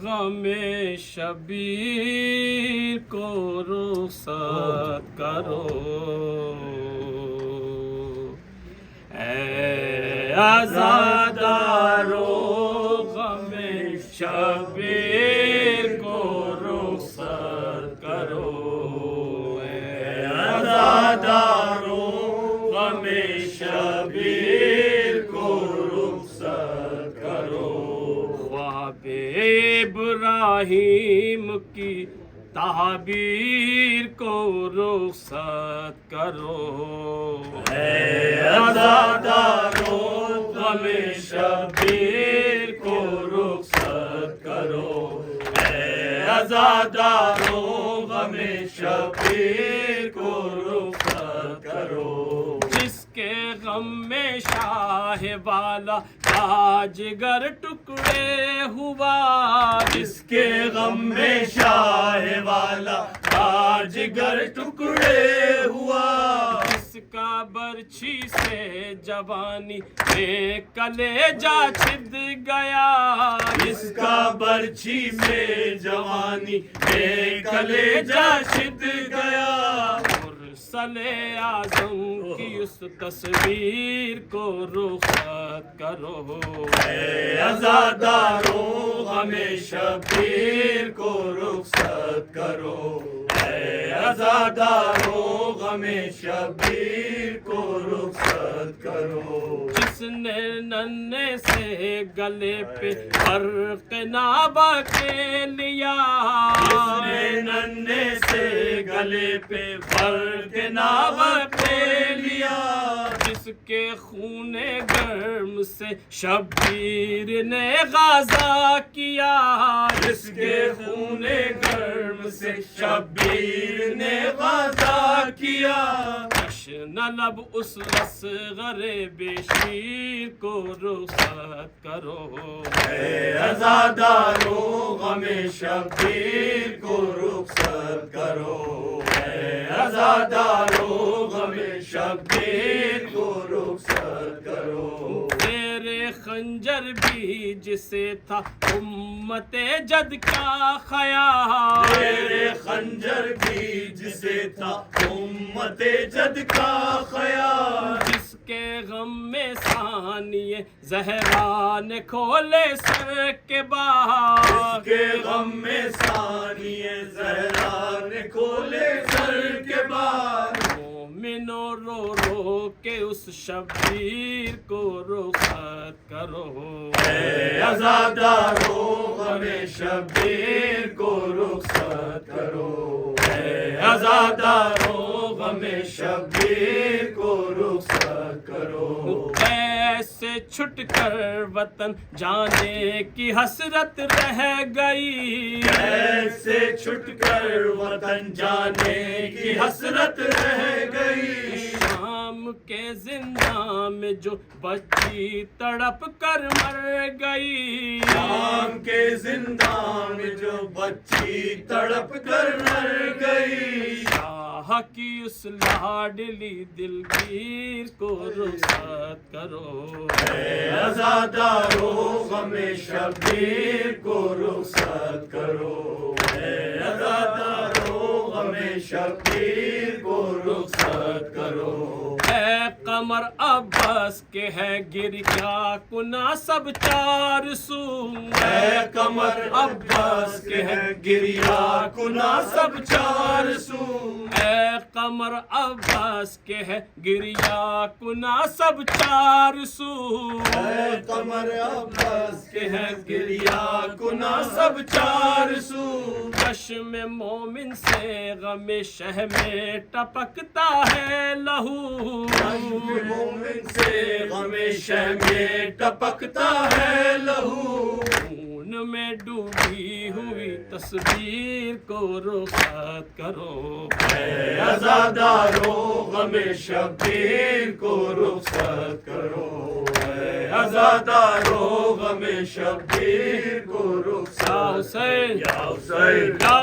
غم شبیر کو رخصت کرو، اے عزادارو غم شبیر کو رخصت کرو، اے عزادارو غم شبیر کو رخصت کرو، خواب ابراہیم کی تعبیر کو رخصت کرو، اے عزادارو غم شبیر کو رخصت کرو، اے عزادارو غم شبیر کو رخصت کرو، جس کے غم میں شاہ والا کا جگر ٹکڑے ہوا، جس کے غم میں شاہ والا کا جگر ٹکڑے ہوا، جس کا برچھی سے جوانی میں کلیجہ چھد گیا، جس کا برچھی میں جوانی میں کلیجہ چھد گیا، مرسل اعظم کی اس تصویر کو رخصت کرو، اے عزادارو غم شبیر کو رخصت کرو، اے عزادارو غم شبیر کو رخصت کرو، جس نے ننھے سے گلے پہ فرق نعبہ کے لیا، جس نے ننھے سے گلے پہ فرق نعبہ کے لیا، جس کے خون گرم سے شبیر نے غازہ کیا، جس کے خون گرم سے شبیر نے غازہ کیا، جشن لب اس اصغر بشیر کو رخصت کرو، اے عزادارو غم شبیر کو رخصت کرو، اے عزادارو غم شبیر کو رخصت کرو، تیرے خنجر بھی جسے تھا امت جد کا خیال، تیرے خنجر بھی جسے تھا امت جد کا خیال، جس کے غم میں ثانیہ زہرا نے کھولے سر کے باغ، جس کے غم میں ثانیہ زہرا نے کھولے سر کے باغ، مومنو رو رو کے اس شبیر کو رخصت کرو، اے عزادارو غم شبیر کو رخصت کرو، اے عزادارو غم شبیر کو رخصت کرو، کیسے چھٹ کر وطن جانے کی حسرت رہ گئی، کیسے چھٹ کر وطن جانے کی حسرت رہ گئی، شام کے زندان میں جو بچی تڑپ کر مر گئی، شام کے زندان میں جو بچی تڑپ کر مر گئی، شاہ کی اس لاڈلی دلگیر کو رخصت کرو، اے عزادارو غم شبیر کو رخصت کرو، اے عزادارو غم شبیر کو رخصت کرو، اے قمر عباس کے ہے گریا کنا سب چار سو، اے قمر عباس کے ہے گریا کنا سب چار سو، اے قمر عباس کے ہے گریا کنا سب چار سو، اے قمر عباس کے ہے گریا کنا سب چار سو، چشم مومن سے غم شہ میں ٹپکتا ہے لہو، مومن سے غم شہ میں ٹپکتا ہے لہو، خون میں ڈوبی ہوئی تصویر کو رخصت کرو، اے عزادارو غم شبیر کو رخصت کرو، اے عزادارو غم شبیر کو رخصت، یا حسین یا حسین یا